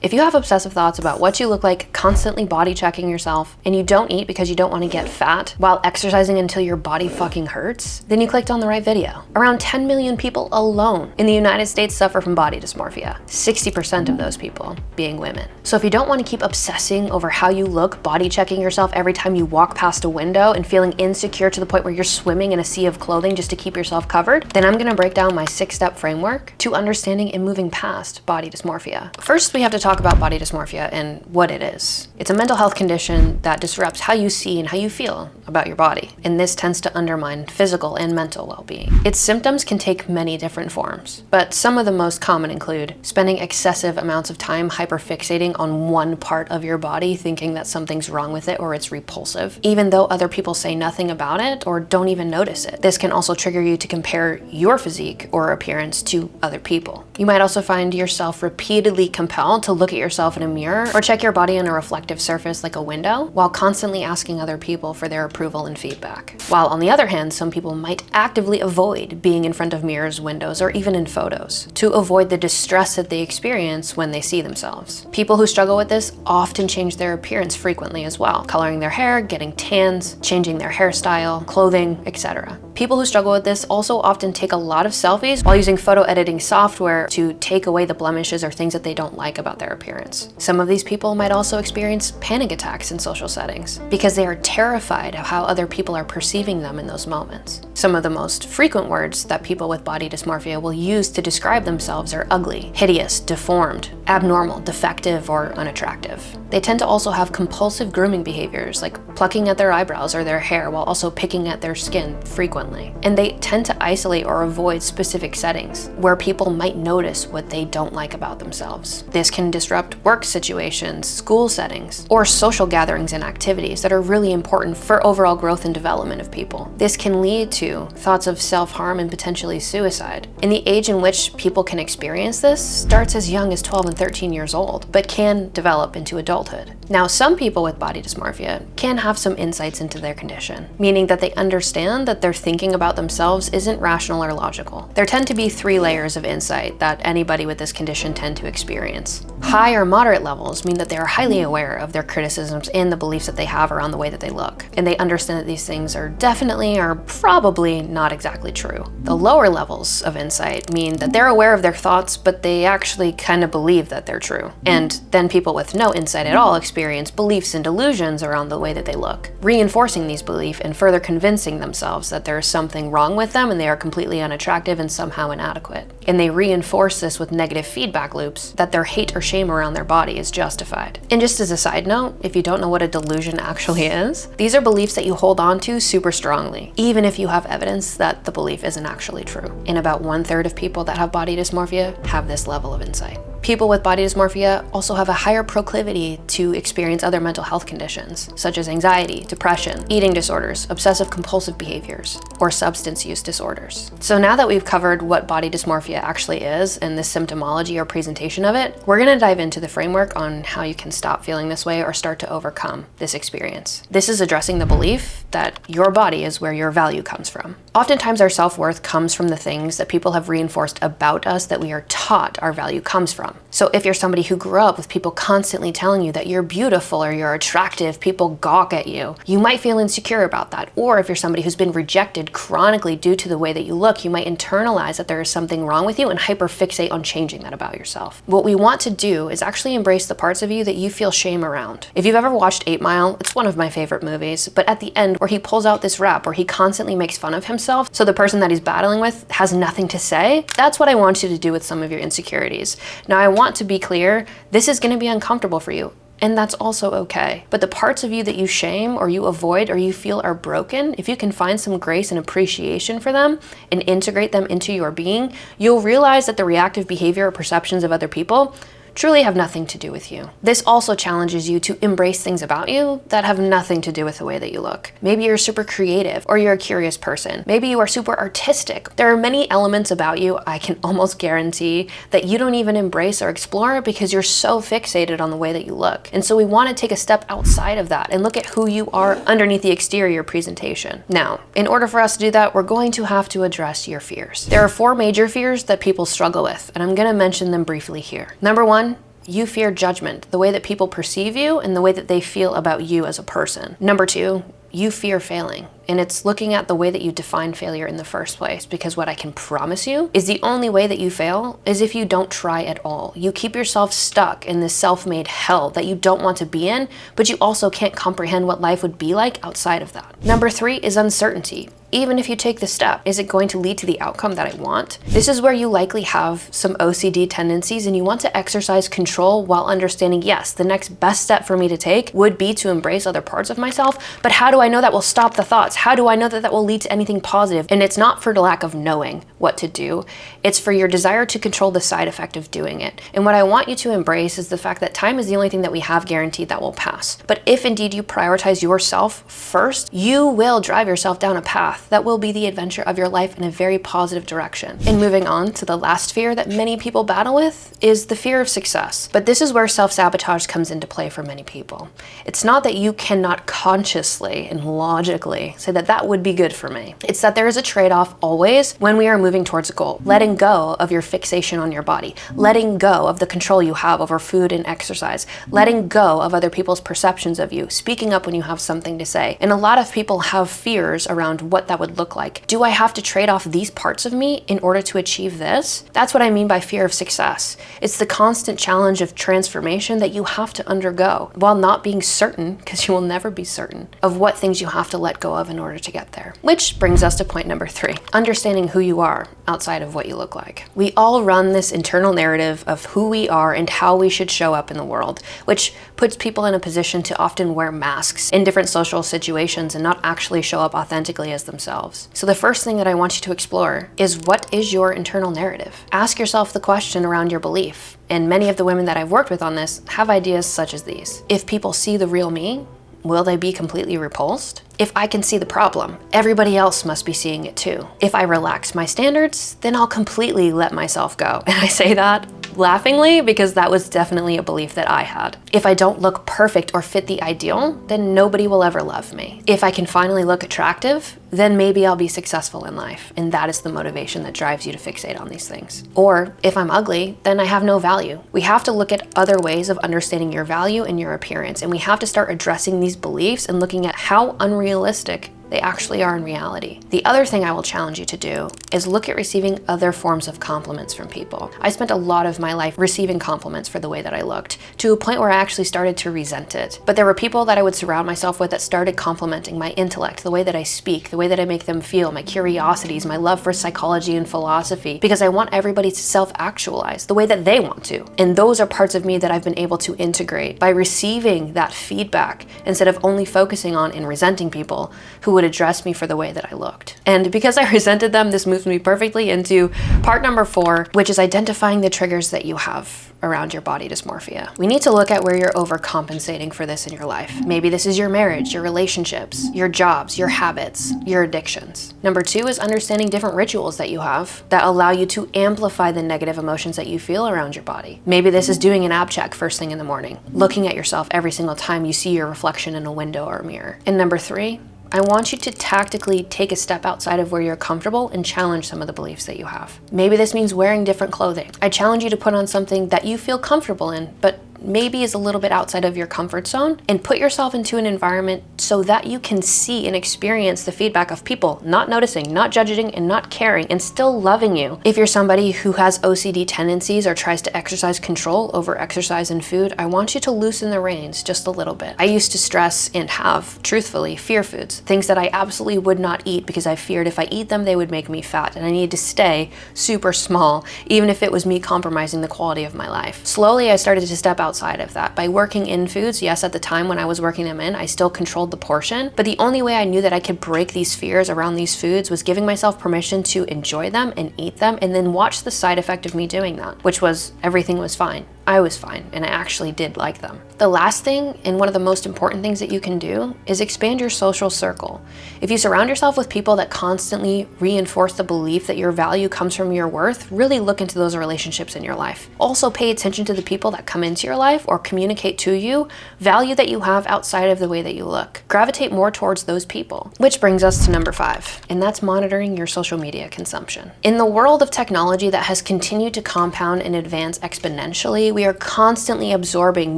If you have obsessive thoughts about what you look like, constantly body checking yourself, and you don't eat because you don't want to get fat while exercising until your body fucking hurts, then you clicked on the right video. Around 10 million people alone in the United States suffer from body dysmorphia, 60% of those people being women. So if you don't want to keep obsessing over how you look, body checking yourself every time you walk past a window and feeling insecure to the point where you're swimming in a sea of clothing just to keep yourself covered, then I'm gonna break down my 6-step framework to understanding and moving past body dysmorphia. First, we have to talk about body dysmorphia and what it is. It's a mental health condition that disrupts how you see and how you feel about your body, and this tends to undermine physical and mental well-being. Its symptoms can take many different forms, but some of the most common include spending excessive amounts of time hyperfixating on one part of your body, thinking that something's wrong with it or it's repulsive, even though other people say nothing about it or don't even notice it. This can also trigger you to compare your physique or appearance to other people. You might also find yourself repeatedly compelled to look at yourself in a mirror or check your body on a reflective surface like a window, while constantly asking other people for their approval and feedback. While on the other hand, some people might actively avoid being in front of mirrors, windows, or even in photos to avoid the distress that they experience when they see themselves. People who struggle with this often change their appearance frequently as well, coloring their hair, getting tans, changing their hairstyle, clothing, etc. People who struggle with this also often take a lot of selfies while using photo editing software to take away the blemishes or things that they don't like about their appearance. Some of these people might also experience panic attacks in social settings because they are terrified of how other people are perceiving them in those moments. Some of the most frequent words that people with body dysmorphia will use to describe themselves are ugly, hideous, deformed, abnormal, defective, or unattractive. They tend to also have compulsive grooming behaviors like plucking at their eyebrows or their hair while also picking at their skin frequently. And they tend to isolate or avoid specific settings where people might notice what they don't like about themselves. This can disrupt work situations, school settings, or social gatherings and activities that are really important for overall growth and development of people. This can lead to thoughts of self-harm and potentially suicide. And the age in which people can experience this starts as young as 12 and 13 years old, but can develop into adulthood. Now, some people with body dysmorphia can have some insights into their condition, meaning that they understand that their thinking about themselves isn't rational or logical. There tend to be 3 layers of insight that anybody with this condition tend to experience. High or moderate levels mean that they are highly aware of their criticisms and the beliefs that they have around the way that they look, and they understand that these things are definitely or probably not exactly true. The lower levels of insight mean that they're aware of their thoughts, but they actually kind of believe that they're true. And then people with no insight at all experience beliefs and delusions around the way that they look, reinforcing these beliefs and further convincing themselves that there is something wrong with them and they are completely unattractive and somehow inadequate. And they reinforce this with negative feedback loops that their hate or shame around their body is justified. And just as a side note, if you don't know what a delusion actually is, these are beliefs that you hold on to super strongly, even if you have evidence that the belief isn't actually true. And about 1/3 of people that have body dysmorphia have this level of insight. People with body dysmorphia also have a higher proclivity to experience other mental health conditions, such as anxiety, depression, eating disorders, obsessive compulsive behaviors, or substance use disorders. So now that we've covered what body dysmorphia actually is and the symptomology or presentation of it, we're gonna dive into the framework on how you can stop feeling this way or start to overcome this experience. This is addressing the belief that your body is where your value comes from. Oftentimes our self-worth comes from the things that people have reinforced about us that we are taught our value comes from. So if you're somebody who grew up with people constantly telling you that you're beautiful or you're attractive, people gawk at you, you might feel insecure about that. Or if you're somebody who's been rejected chronically due to the way that you look, you might internalize that there is something wrong with you and hyperfixate on changing that about yourself. What we want to do is actually embrace the parts of you that you feel shame around. If you've ever watched 8 Mile, it's one of my favorite movies, but at the end where he pulls out this rap where he constantly makes fun of himself, so the person that he's battling with has nothing to say, that's what I want you to do with some of your insecurities. Now, I want to be clear, this is going to be uncomfortable for you. And that's also okay. But the parts of you that you shame or you avoid or you feel are broken, if you can find some grace and appreciation for them and integrate them into your being, you'll realize that the reactive behavior or perceptions of other people truly have nothing to do with you. This also challenges you to embrace things about you that have nothing to do with the way that you look. Maybe you're super creative or you're a curious person. Maybe you are super artistic. There are many elements about you I can almost guarantee that you don't even embrace or explore because you're so fixated on the way that you look. And so we want to take a step outside of that and look at who you are underneath the exterior presentation. Now, in order for us to do that, we're going to have to address your fears. There are 4 major fears that people struggle with, and I'm going to mention them briefly here. Number 1, you fear judgment, the way that people perceive you and the way that they feel about you as a person. Number 2, you fear failing. And it's looking at the way that you define failure in the first place, because what I can promise you is the only way that you fail is if you don't try at all. You keep yourself stuck in this self-made hell that you don't want to be in, but you also can't comprehend what life would be like outside of that. Number 3 is uncertainty. Even if you take the step, is it going to lead to the outcome that I want? This is where you likely have some OCD tendencies and you want to exercise control while understanding, yes, the next best step for me to take would be to embrace other parts of myself, but how do I know that will stop the thoughts? How do I know that that will lead to anything positive? And it's not for the lack of knowing what to do. It's for your desire to control the side effect of doing it. And what I want you to embrace is the fact that time is the only thing that we have guaranteed that will pass. But if indeed you prioritize yourself first, you will drive yourself down a path that will be the adventure of your life in a very positive direction. And moving on to the last fear that many people battle with is the fear of success. But this is where self-sabotage comes into play for many people. It's not that you cannot consciously and logically say that that would be good for me. It's that there is a trade-off always when we are moving towards a goal. Letting go of your fixation on your body, letting go of the control you have over food and exercise, letting go of other people's perceptions of you, speaking up when you have something to say. And a lot of people have fears around what that would look like. Do I have to trade off these parts of me in order to achieve this? That's what I mean by fear of success. It's the constant challenge of transformation that you have to undergo while not being certain, because you will never be certain, of what things you have to let go of in order to get there. Which brings us to point number 3, understanding who you are outside of what you look like. We all run this internal narrative of who we are and how we should show up in the world, which puts people in a position to often wear masks in different social situations and not actually show up authentically as themselves. So the first thing that I want you to explore is, what is your internal narrative? Ask yourself the question around your belief. And many of the women that I've worked with on this have ideas such as these. If people see the real me, will they be completely repulsed? If I can see the problem, everybody else must be seeing it too. If I relax my standards, then I'll completely let myself go. And I say that laughingly because that was definitely a belief that I had. If I don't look perfect or fit the ideal, then nobody will ever love me. If I can finally look attractive, then maybe I'll be successful in life. And that is the motivation that drives you to fixate on these things. Or if I'm ugly, then I have no value. We have to look at other ways of understanding your value and your appearance. And we have to start addressing these beliefs and looking at how unrealistic they actually are in reality. The other thing I will challenge you to do is look at receiving other forms of compliments from people. I spent a lot of my life receiving compliments for the way that I looked, to a point where I actually started to resent it. But there were people that I would surround myself with that started complimenting my intellect, the way that I speak, the way that I make them feel, my curiosities, my love for psychology and philosophy, because I want everybody to self-actualize the way that they want to. And those are parts of me that I've been able to integrate by receiving that feedback instead of only focusing on and resenting people who would address me for the way that I looked. And because I resented them, this moves me perfectly into part number 4, which is identifying the triggers that you have around your body dysmorphia. We need to look at where you're overcompensating for this in your life. Maybe this is your marriage, your relationships, your jobs, your habits, your addictions. Number 2 is understanding different rituals that you have that allow you to amplify the negative emotions that you feel around your body. Maybe this is doing an ab check first thing in the morning, looking at yourself every single time you see your reflection in a window or a mirror. And number 3, I want you to tactically take a step outside of where you're comfortable and challenge some of the beliefs that you have. Maybe this means wearing different clothing. I challenge you to put on something that you feel comfortable in, but maybe is a little bit outside of your comfort zone, and put yourself into an environment so that you can see and experience the feedback of people not noticing, not judging, and not caring, and still loving you. If you're somebody who has OCD tendencies or tries to exercise control over exercise and food, I want you to loosen the reins just a little bit. I used to stress and have, truthfully, fear foods, things that I absolutely would not eat because I feared if I eat them, they would make me fat, and I needed to stay super small, even if it was me compromising the quality of my life. Slowly, I started to step outside of that by working in foods. Yes, at the time when I was working them in, I still controlled the portion, but the only way I knew that I could break these fears around these foods was giving myself permission to enjoy them and eat them, and then watch the side effect of me doing that, which was everything was fine. I was fine, and I actually did like them. The last thing, and one of the most important things that you can do, is expand your social circle. If you surround yourself with people that constantly reinforce the belief that your value comes from your worth, really look into those relationships in your life. Also pay attention to the people that come into your life or communicate to you value that you have outside of the way that you look. Gravitate more towards those people. Which brings us to number 5, and that's monitoring your social media consumption. In the world of technology that has continued to compound and advance exponentially, we are constantly absorbing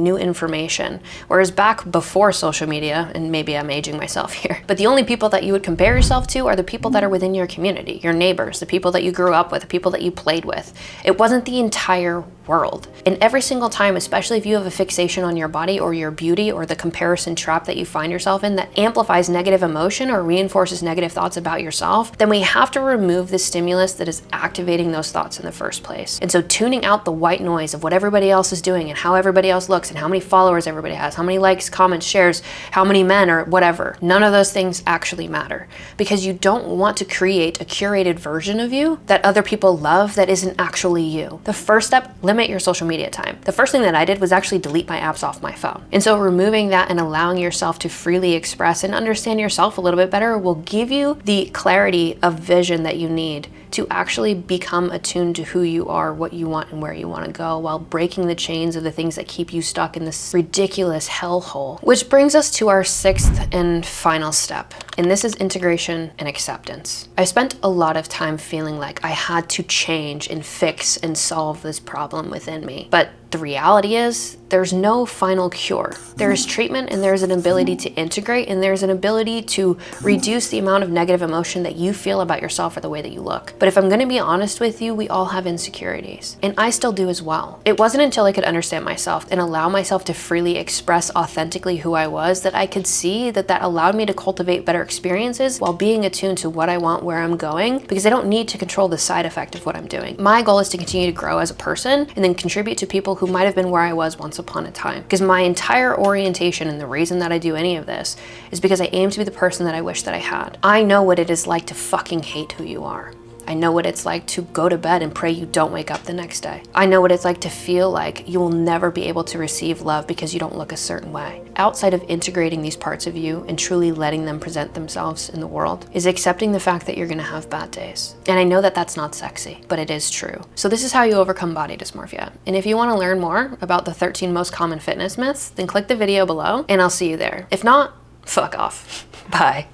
new information. Whereas back before social media, and maybe I'm aging myself here, but the only people that you would compare yourself to are the people that are within your community, your neighbors, the people that you grew up with, the people that you played with. It wasn't the entire world. And every single time, especially if you have a fixation on your body or your beauty or the comparison trap that you find yourself in that amplifies negative emotion or reinforces negative thoughts about yourself, then we have to remove the stimulus that is activating those thoughts in the first place. And so tuning out the white noise of what everybody else is doing and how everybody else looks and how many followers everybody has, how many likes, comments, shares, how many men or whatever, none of those things actually matter, because you don't want to create a curated version of you that other people love that isn't actually you. The first step, limit your social media time. The first thing that I did was actually delete my apps off my phone. And so removing that and allowing yourself to freely express and understand yourself a little bit better will give you the clarity of vision that you need to actually become attuned to who you are, what you want, and where you want to go, while breaking the chains of the things that keep you stuck in this ridiculous hellhole. Which brings us to our sixth and final step, and this is integration and acceptance. I spent a lot of time feeling like I had to change and fix and solve this problem within me, but the reality is there's no final cure. There is treatment, and there's an ability to integrate, and there's an ability to reduce the amount of negative emotion that you feel about yourself or the way that you look. But if I'm gonna be honest with you, we all have insecurities, and I still do as well. It wasn't until I could understand myself and allow myself to freely express authentically who I was that I could see that that allowed me to cultivate better experiences while being attuned to what I want, where I'm going, because I don't need to control the side effect of what I'm doing. My goal is to continue to grow as a person and then contribute to people who might have been where I was once upon a time. Because my entire orientation and the reason that I do any of this is because I aim to be the person that I wish that I had. I know what it is like to fucking hate who you are. I know what it's like to go to bed and pray you don't wake up the next day. I know what it's like to feel like you will never be able to receive love because you don't look a certain way. Outside of integrating these parts of you and truly letting them present themselves in the world is accepting the fact that you're gonna have bad days. And I know that that's not sexy, but it is true. So this is how you overcome body dysmorphia. And if you wanna learn more about the 13 most common fitness myths, then click the video below and I'll see you there. If not, fuck off. Bye.